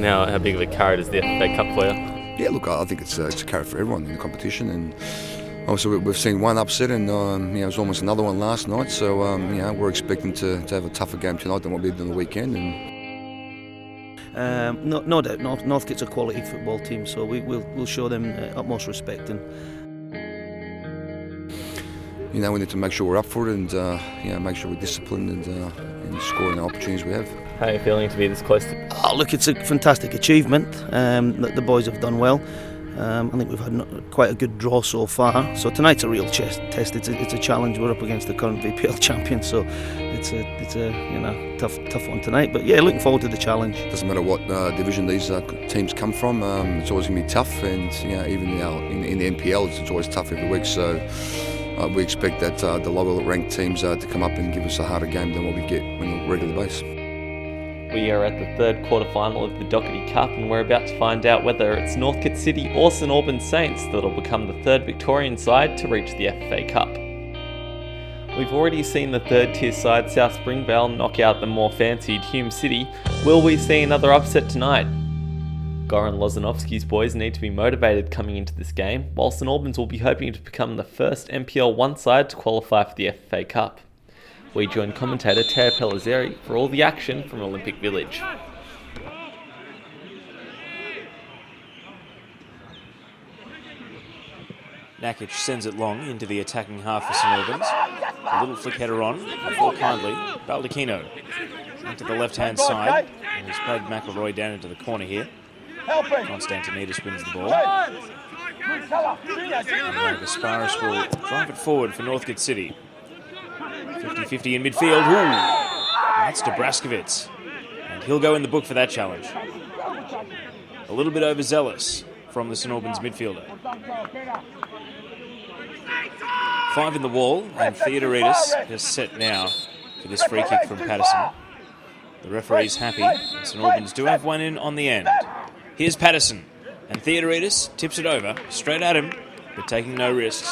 And how big of a carrot is the FFA Cup for you? Yeah, look, I think it's a carrot for everyone in the competition, and obviously we've seen one upset, and it was almost another one last night. So we're expecting to have a tougher game tonight than what we did on the weekend. And no doubt, Northcote's a quality football team, so we'll show them utmost respect. And we need to make sure we're up for it, and make sure we're disciplined and scoring the opportunities we have. How are you feeling to be this close to? Oh, look, it's a fantastic achievement. The boys have done well. I think we've had quite a good draw so far. So tonight's a real test. It's a challenge. We're up against the current VPL champion, so it's a tough one tonight. But yeah, looking forward to the challenge. Doesn't matter what division these teams come from. It's always going to be tough, and even in the NPL, it's always tough every week. So we expect that the lower ranked teams to come up and give us a harder game than what we get on a regular base. We are at the third quarter-final of the Dockerty Cup, and we're about to find out whether it's Northcote City or St Albans Saints that'll become the third Victorian side to reach the FFA Cup. We've already seen the third-tier side South Springvale knock out the more fancied Hume City. Will we see another upset tonight? Goran Lozanovsky's boys need to be motivated coming into this game, while St Albans will be hoping to become the first NPL 1 side to qualify for the FFA Cup. We join commentator Teo Pellizzeri for all the action from Olympic Village. Nakic sends it long into the attacking half for St Albans. A little flick header on, before kindly, Baldacchino into the left-hand side. And he's played McIlroy down into the corner here. Constantinides wins the ball. And Gasparis will drive it forward for Northcote City. 50-50 in midfield. Ooh, that's Dobraskovits. And he'll go in the book for that challenge. A little bit overzealous from the St Albans midfielder. 5 in the wall, and Theodoridis is set now for this free kick from Patterson. The referee's happy, and St Albans do have one in on the end. Here's Patterson, and Theodoridis tips it over, straight at him, but taking no risks.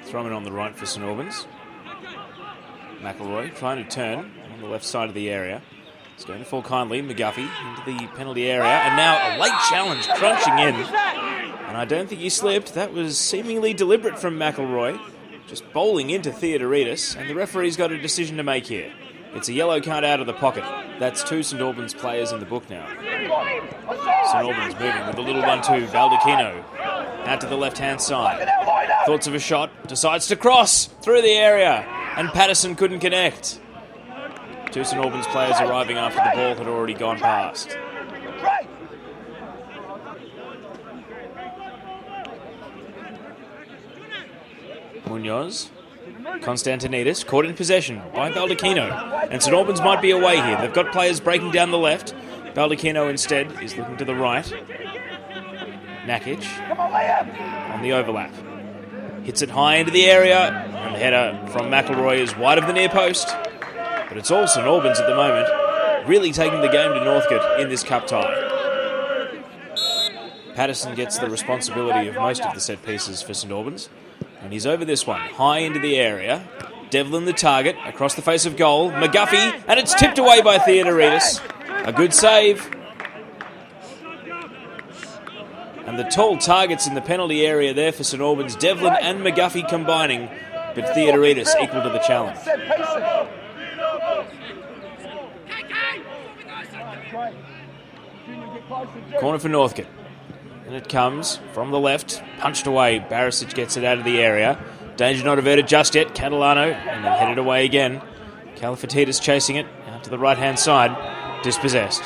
Thrown on the right for St Albans. McIlroy trying to turn on the left side of the area. It's going to fall kindly. McGuffey into the penalty area. And now a late challenge crunching in. And I don't think he slipped. That was seemingly deliberate from McIlroy. Just bowling into Theodoridis. And the referee's got a decision to make here. It's a yellow card out of the pocket. That's 2 St Albans players in the book now. St Albans moving with a little 1-2. Baldacchino out to the left-hand side. Thoughts of a shot. Decides to cross through the area. And Patterson couldn't connect. 2 St Albans players arriving after the ball had already gone past. Munoz. Constantinides caught in possession by Baldacchino. And St Albans might be away here. They've got players breaking down the left. Baldacchino instead is looking to the right. Nakic on the overlap. Hits it high into the area. And the header from McIlroy is wide of the near post. But it's all St Albans at the moment, really taking the game to Northcote in this cup tie. Patterson gets the responsibility of most of the set pieces for St Albans. And he's over this one, high into the area. Devlin the target, across the face of goal. McGuffey, and it's tipped away by Theodoridis. A good save. And the tall targets in the penalty area there for St Albans. Devlin and McGuffey combining, but Theodoridis equal to the challenge. Corner for Northcote. And it comes from the left, punched away. Barisic gets it out of the area. Danger not averted just yet. Catalano, and then headed away again. Kalifatidis chasing it out to the right-hand side. Dispossessed.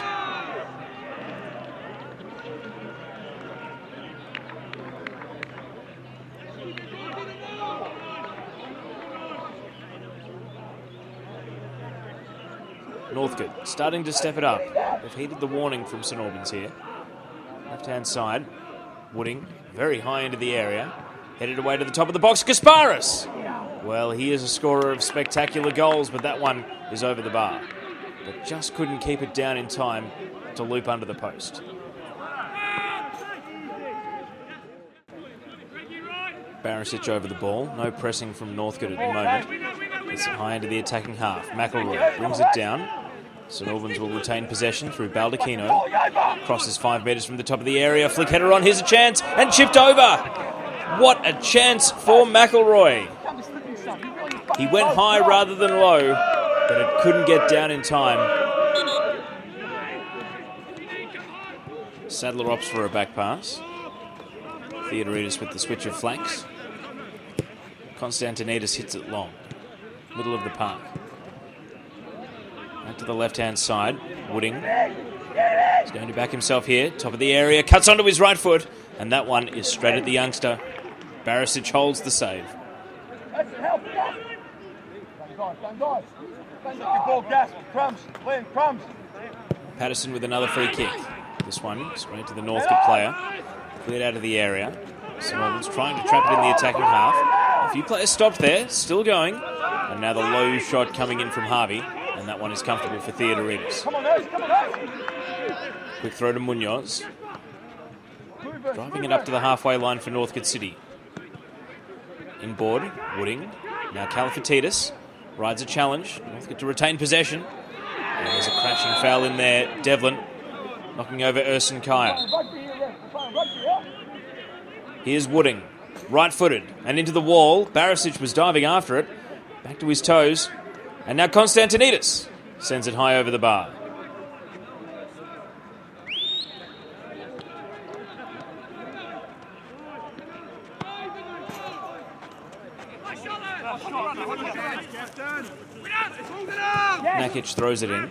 Northcote starting to step it up. They've heeded the warning from St Albans here. Left-hand side. Wooding very high into the area. Headed away to the top of the box. Gasparis! Well, he is a scorer of spectacular goals, but that one is over the bar. But just couldn't keep it down in time to loop under the post. Barisic over the ball. No pressing from Northcote at the moment. It's high into the attacking half. McIlroy brings it down. St Albans will retain possession through Baldacchino. Crosses 5 metres from the top of the area. Flick header on. Here's a chance. And chipped over. What a chance for McIlroy. He went high rather than low, but it couldn't get down in time. Sadler opts for a back pass. Theodoridis with the switch of flanks. Constantinides hits it long. Middle of the park. Out to the left-hand side. Wooding is going to back himself here. Top of the area. Cuts onto his right foot. And that one is straight at the youngster. Barisic holds the save. Patterson with another free kick. This one straight to the Northcote player. Cleared out of the area. St Albans trying to trap it in the attacking half. A few players stopped there. Still going. And now the low shot coming in from Harvey. And that one is comfortable for Theodoridis. Quick throw to Munoz. Driving it up to the halfway line for Northcote City. Inboard, Wooding. Now Kalifatidis rides a challenge. Northcote to retain possession. And there's a crashing foul in there. Devlin knocking over Ersin Kaya. Here's Wooding. Right-footed and into the wall. Barisic was diving after it. Back to his toes. And now Constantinides sends it high over the bar. Nakic throws it in.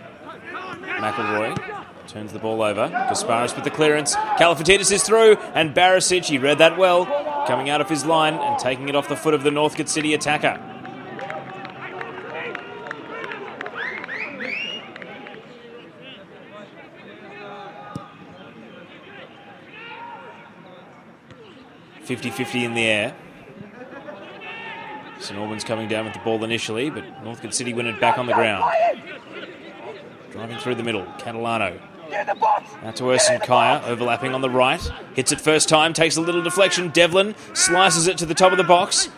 McIlroy turns the ball over. Gasparis with the clearance. Kalifatidis is through, and Barisic, he read that well, coming out of his line and taking it off the foot of the Northcote City attacker. .50-50 in the air. St Albans coming down with the ball initially, but Northcote City win it back on the ground. Driving through the middle, Catalano. Out to Ersin Kaya, overlapping on the right. Hits it first time, takes a little deflection. Devlin slices it to the top of the box.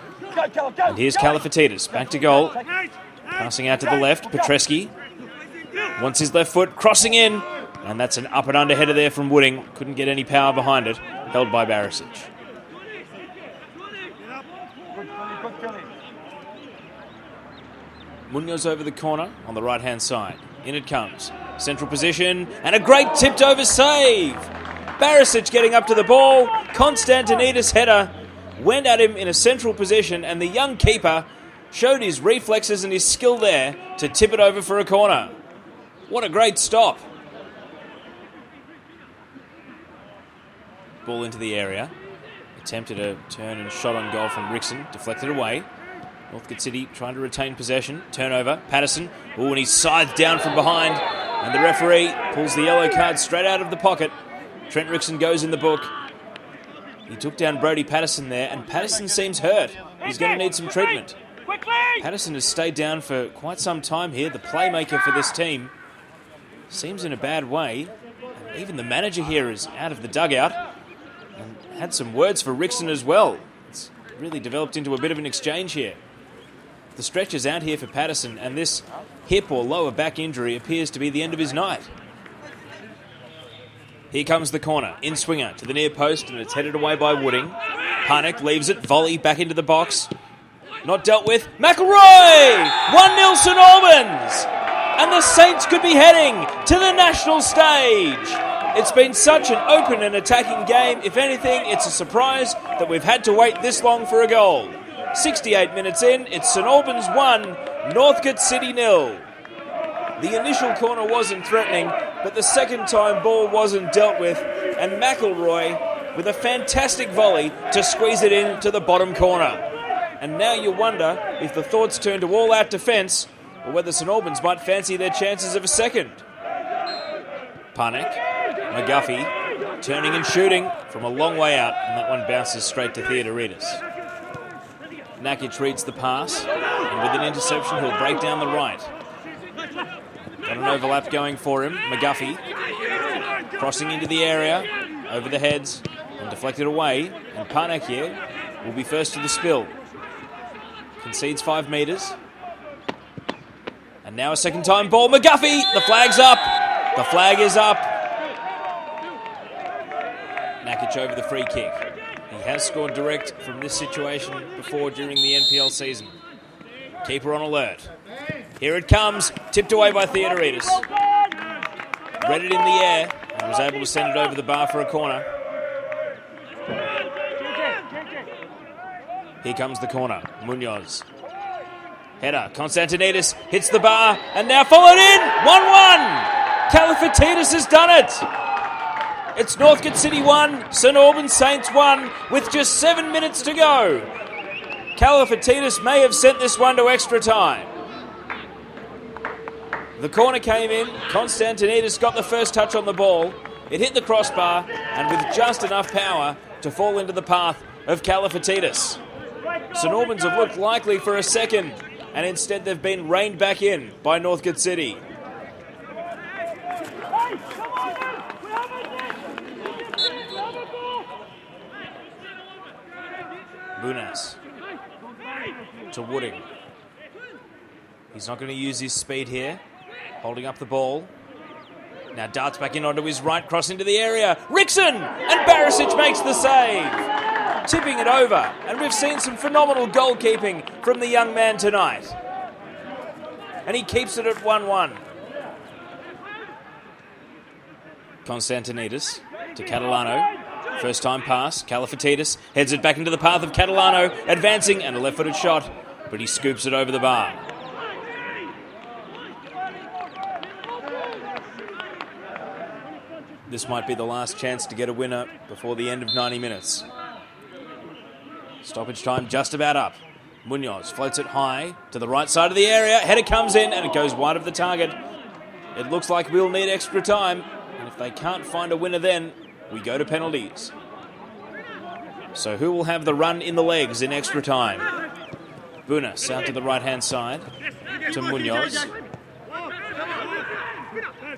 And here's Kalifatidis, back to goal. Passing out to the left, Petreski. Wants his left foot, crossing in. And that's an up and under header there from Wooding. Couldn't get any power behind it. Held by Barisic. Munoz over the corner on the right-hand side. In it comes. Central position and a great tipped-over save. Barisic getting up to the ball. Constantinides' header went at him in a central position and the young keeper showed his reflexes and his skill there to tip it over for a corner. What a great stop. Ball into the area. Attempted a turn and shot on goal from Rickson. Deflected away. Northcote City trying to retain possession. Turnover. Patterson. Oh, and he's scythed down from behind. And the referee pulls the yellow card straight out of the pocket. Trent Rickson goes in the book. He took down Brodie Patterson there, and Patterson seems hurt. He's going to need some treatment. Patterson has stayed down for quite some time here. The playmaker for this team seems in a bad way. And even the manager here is out of the dugout. And had some words for Rickson as well. It's really developed into a bit of an exchange here. The stretch is out here for Patterson, and this hip or lower back injury appears to be the end of his night. Here comes the corner, in swinger to the near post, and it's headed away by Wooding. Panek leaves it, volley back into the box. Not dealt with. McIlroy! 1-0 St Albans! And the Saints could be heading to the national stage. It's been such an open and attacking game. If anything, it's a surprise that we've had to wait this long for a goal. 68 minutes in, it's St Albans 1, Northcote City 0. The initial corner wasn't threatening, but the second time ball wasn't dealt with, and McIlroy with a fantastic volley to squeeze it in to the bottom corner. And now you wonder if the thoughts turn to all-out defence, or whether St Albans might fancy their chances of a second. Panek, McGuffey, turning and shooting from a long way out, and that one bounces straight to Theodoridis. Nakic reads the pass, and with an interception, he'll break down the right. Got an overlap going for him. McGuffey crossing into the area, over the heads, and deflected away. And Panek here will be first to the spill. Concedes 5 metres. And now a second time ball. McGuffey, the flag's up. The flag is up. Nakic over the free kick. He has scored direct from this situation before during the NPL season. Keeper on alert. Here it comes, tipped away by Theodoridis. Read it in the air and was able to send it over the bar for a corner. Here comes the corner, Munoz. Header, Konstantinidis hits the bar and now followed in, 1-1! Kalifatidis has done it! It's Northcote City 1, St Albans Saints 1 with just 7 minutes to go. Kalifatidis may have sent this one to extra time. The corner came in, Konstantinidis got the first touch on the ball, it hit the crossbar and with just enough power to fall into the path of Kalifatidis. St Albans have looked likely for a second and instead they've been reined back in by Northcote City. Bunas to Wooding. He's not going to use his speed here. Holding up the ball. Now darts back in onto his right, cross into the area. Rickson! And Barisic makes the save. Tipping it over. And we've seen some phenomenal goalkeeping from the young man tonight. And he keeps it at 1-1. Konstantinidis to Catalano. First time pass. Kalifatidis heads it back into the path of Catalano. Advancing and a left-footed shot. But he scoops it over the bar. This might be the last chance to get a winner before the end of 90 minutes. Stoppage time just about up. Munoz floats it high to the right side of the area. Header comes in and it goes wide of the target. It looks like we'll need extra time. And if they can't find a winner then, we go to penalties. So who will have the run in the legs in extra time? Bunas out to the right-hand side to Munoz.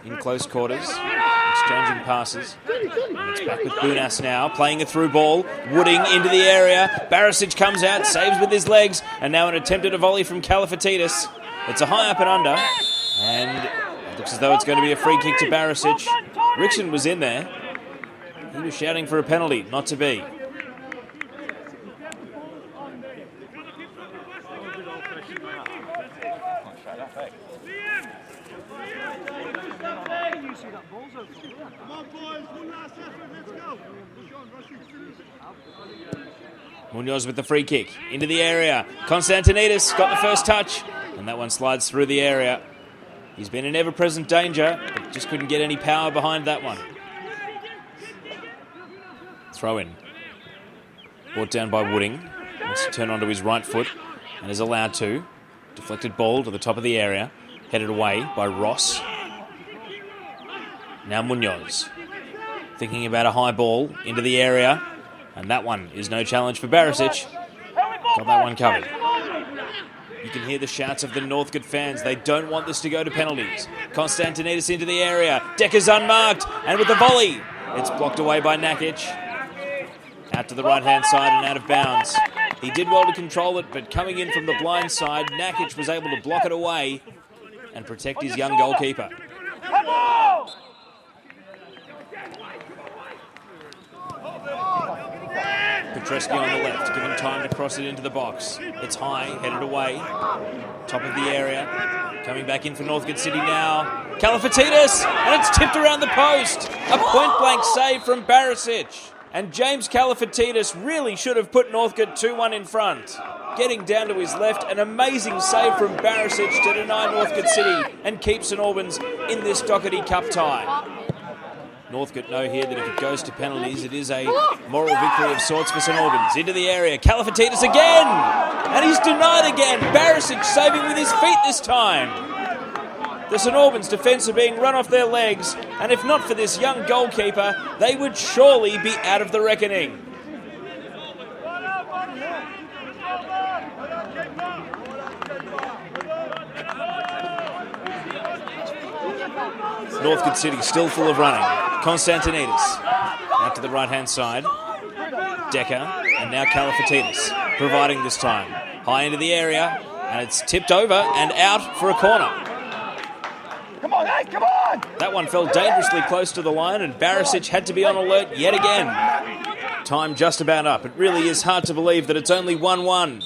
In close quarters, exchanging passes. And it's back with Bunas now, playing a through ball. Wooding into the area. Barisic comes out, saves with his legs, and now an attempt at a volley from Kalifatidis. It's a high up and under, and it looks as though it's going to be a free kick to Barisic. Rickson was in there. He was shouting for a penalty, not to be. Munoz with the free kick into the area. Konstantinidis got the first touch, and that one slides through the area. He's been in ever-present danger, but just couldn't get any power behind that one. Throw in. Brought down by Wooding. Wants to turn onto his right foot and is allowed to. Deflected ball to the top of the area. Headed away by Ross. Now Munoz. Thinking about a high ball into the area. And that one is no challenge for Barisic. Got that one covered. You can hear the shouts of the Northcote fans. They don't want this to go to penalties. Konstantinidis into the area. Decker's unmarked. And with the volley, it's blocked away by Nakic. Out to the right-hand side and out of bounds. He did well to control it, but coming in from the blind side, Nakic was able to block it away and protect his young goalkeeper. Petreski on the left, given time to cross it into the box. It's high, headed away. Top of the area. Coming back in for Northcote City now. Kalifatidis! And it's tipped around the post. A point-blank save from Barisic. And James Kalifatidis really should have put Northcote 2-1 in front. Getting down to his left, an amazing save from Barisic to deny Northcote City and keep St Albans in this Dockerty Cup tie. Northcote know here that if it goes to penalties, it is a moral victory of sorts for St Albans. Into the area, Kalifatidis again! And he's denied again. Barisic saving with his feet this time. The St Albans defence are being run off their legs, and if not for this young goalkeeper, they would surely be out of the reckoning. Northcote City still full of running. Konstantinidis out to the right-hand side. Decker And now Kalifatidis providing this time. High into the area, and it's tipped over and out for a corner. Come on, hey, come on! That one fell dangerously close to the line, and Barisic had to be on alert yet again. Time just about up. It really is hard to believe that it's only 1-1.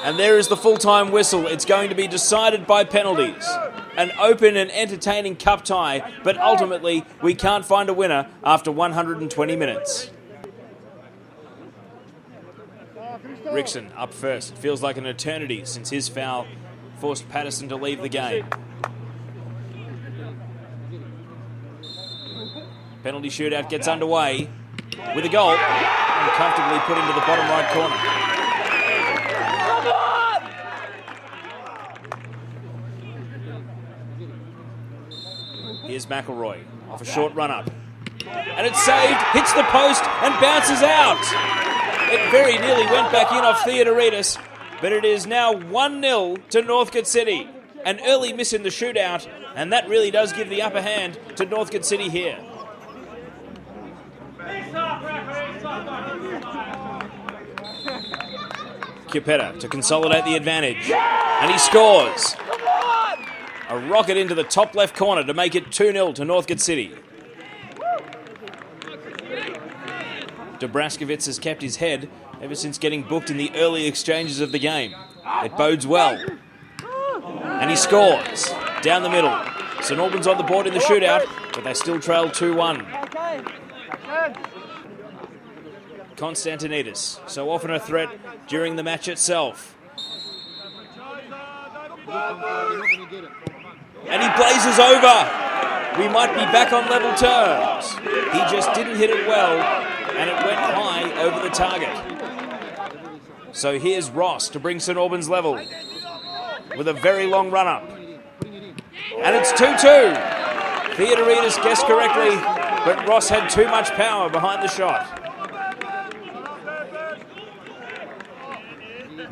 And there is the full-time whistle. It's going to be decided by penalties. An open and entertaining cup tie, but ultimately we can't find a winner after 120 minutes. Rickson up first. It feels like an eternity since his foul forced Patterson to leave the game. Penalty shootout gets underway with a goal and comfortably put into the bottom right corner. Here's McIlroy off a short run-up. And it's saved, hits the post and bounces out. It very nearly went back in off Theodoridis, but it is now 1-0 to Northcote City. An early miss in the shootout, and that really does give the upper hand to Northcote City here. Capetta to consolidate the advantage, and he scores. A rocket into the top left corner to make it 2-0 to Northcote City. Dobraskovitz has kept his head ever since getting booked in the early exchanges of the game. It bodes well. And he scores. Down the middle. St Albans on the board in the shootout, but they still trail 2-1. Constantinides, so often a threat during the match itself. And he blazes over. We might be back on level terms. He just didn't hit it well, and it went high over the target. So here's Ross to bring St Albans level with a very long run-up. And it's 2-2. Theodoridis guessed correctly, but Ross had too much power behind the shot.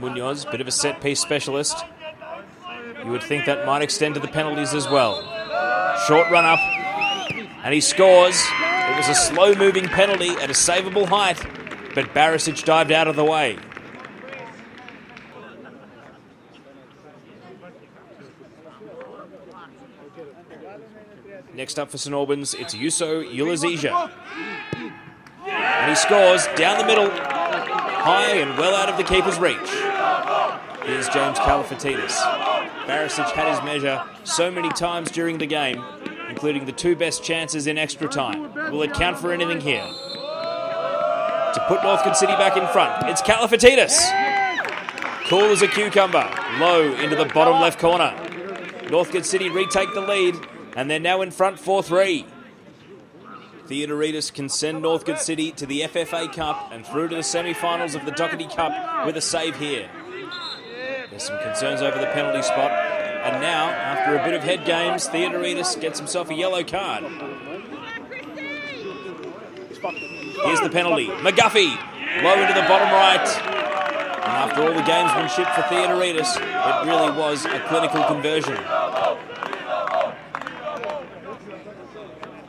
Munoz, bit of a set-piece specialist. You would think that might extend to the penalties as well. Short run-up, and he scores. It was a slow-moving penalty at a savable height, but Barisic dived out of the way. Next up for St Albans, it's Yuso Ulazija. And he scores down the middle, high and well out of the keeper's reach. Here's James Kalifatidis. Barisic had his measure so many times during the game, including the two best chances in extra time. Will it count for anything here? To put Northcote City back in front, it's Kalifatidis. Cool as a cucumber, low into the bottom left corner. Northcote City retake the lead, and they're now in front 4-3. Theodoridis can send Northcote City to the FFA Cup and through to the semi-finals of the Dockerty Cup with a save here. There's some concerns over the penalty spot, and now, after a bit of head games, Theodoridis gets himself a yellow card. Here's the penalty. McGuffey, low into the bottom right. And after all the gamesmanship for Theodoridis, it really was a clinical conversion.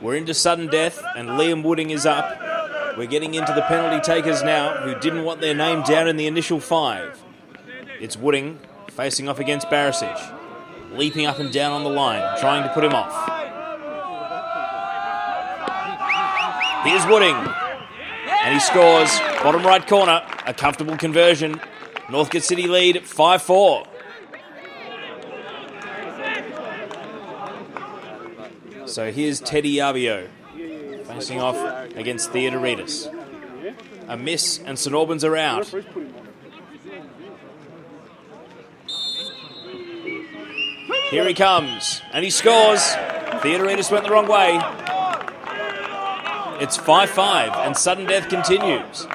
We're into sudden death, and Liam Wooding is up. We're getting into the penalty takers now, who didn't want their name down in the initial 5. It's Wooding facing off against Barisic, leaping up and down on the line, trying to put him off. Here's Wooding, and he scores. Bottom right corner, a comfortable conversion. Northcote City lead 5-4. So here's Teddy Arbio facing off against Theodoridis. A miss and St Albans are out. Here he comes, and he scores. Theodoridis went the wrong way. It's 5-5, and sudden death continues.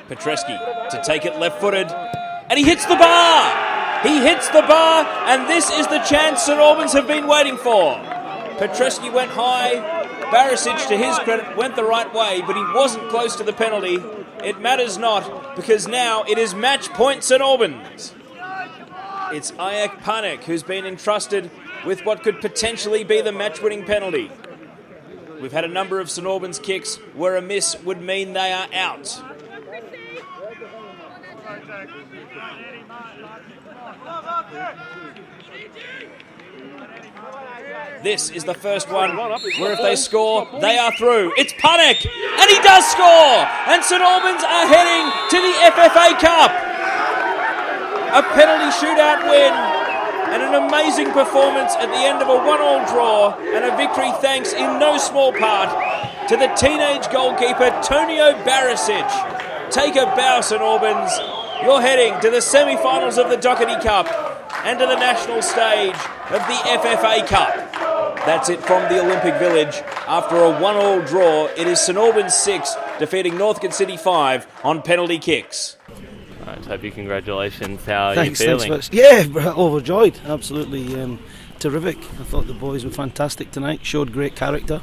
Petreski to take it left-footed, and he hits the bar! He hits the bar, and this is the chance St Albans have been waiting for. Petreski went high. Barisic, to his credit, went the right way, but he wasn't close to the penalty. It matters not, because now it is match point St Albans. It's Ajak Panek who's been entrusted with what could potentially be the match-winning penalty. We've had a number of St Albans kicks where a miss would mean they are out. This is the first one where if they score, they are through. It's Panek, and he does score! And St Albans are heading to the FFA Cup. A penalty shootout win and an amazing performance at the end of a 1-all draw, and a victory thanks in no small part to the teenage goalkeeper Tonio Barisic. Take a bow, St Albans. You're heading to the semi-finals of the Dockerty Cup and to the national stage of the FFA Cup. That's it from the Olympic Village. After a 1-all draw, it is St Albans 6 defeating Northcote City 5 on penalty kicks. Right, Toby, congratulations. How are Thanks, you feeling? thanks. Yeah, overjoyed. Absolutely terrific. I thought the boys were fantastic tonight, showed great character.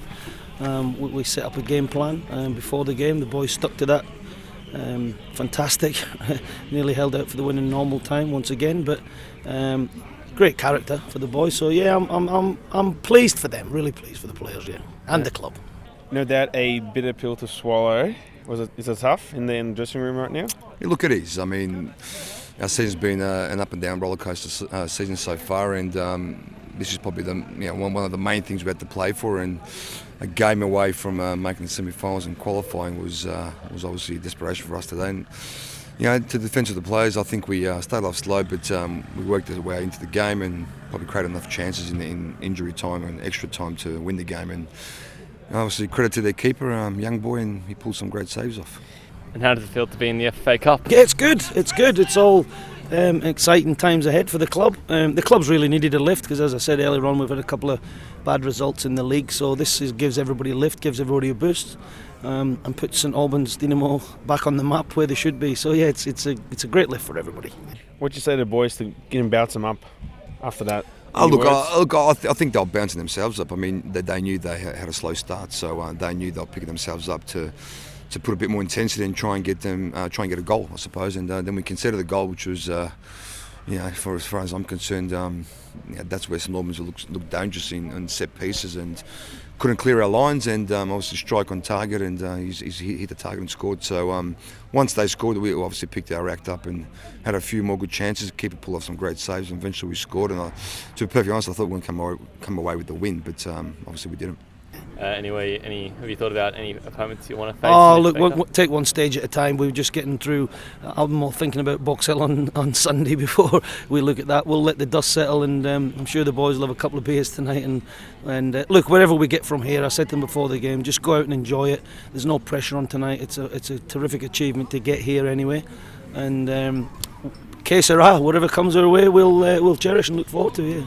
We set up a game plan before the game. The boys stuck to that. Fantastic. Nearly held out for the win in normal time once again, but great character for the boys. So yeah, I'm pleased for them. Really pleased for the players, yeah, and the club. No doubt a bitter pill to swallow. Is it tough in the dressing room right now? Yeah, look, it is. I mean, our season's been an up and down roller coaster season so far, and this is probably one of the main things we had to play for. And a game away from making the semi-finals and qualifying was obviously a desperation for us today. And, to the defence of the players, I think we started off slow, but we worked our way into the game and probably created enough chances in injury time and extra time to win the game. And obviously credit to their keeper, young boy, and he pulled some great saves off. And how does it feel to be in the FFA Cup? Yeah, it's good. It's good. It's all exciting times ahead for the club. The club's really needed a lift because, as I said earlier on, we've had a couple of bad results in the league. So this gives everybody a lift, gives everybody a boost, and puts St Albans Dynamo back on the map where they should be. So yeah, it's a great lift for everybody. What'd you say to the boys to get them bounce them up after that? I think they're bouncing themselves up. I mean, they knew they had a slow start, so they knew they were picking themselves up to put a bit more intensity and try and get a goal, I suppose. And then we conceded the goal, which was, for as far as I'm concerned, that's where St Albans looked dangerous in set pieces and couldn't clear our lines, and obviously strike on target, and he's hit the target and scored. So once they scored, we obviously picked our act up and had a few more good chances. Keeper pulled off some great saves, and eventually we scored. And to be perfectly honest, I thought we wouldn't come away with the win, but obviously we didn't. Have you thought about any opponents you want to face? Oh, look, we'll take one stage at a time. We're just getting through. I'm more thinking about Box Hill on Sunday before we look at that. We'll let the dust settle, and I'm sure the boys will have a couple of beers tonight. And look, wherever we get from here, I said to them before the game, just go out and enjoy it. There's no pressure on tonight. It's a terrific achievement to get here anyway. And que sera, whatever comes our way, we'll cherish and look forward to. Yeah.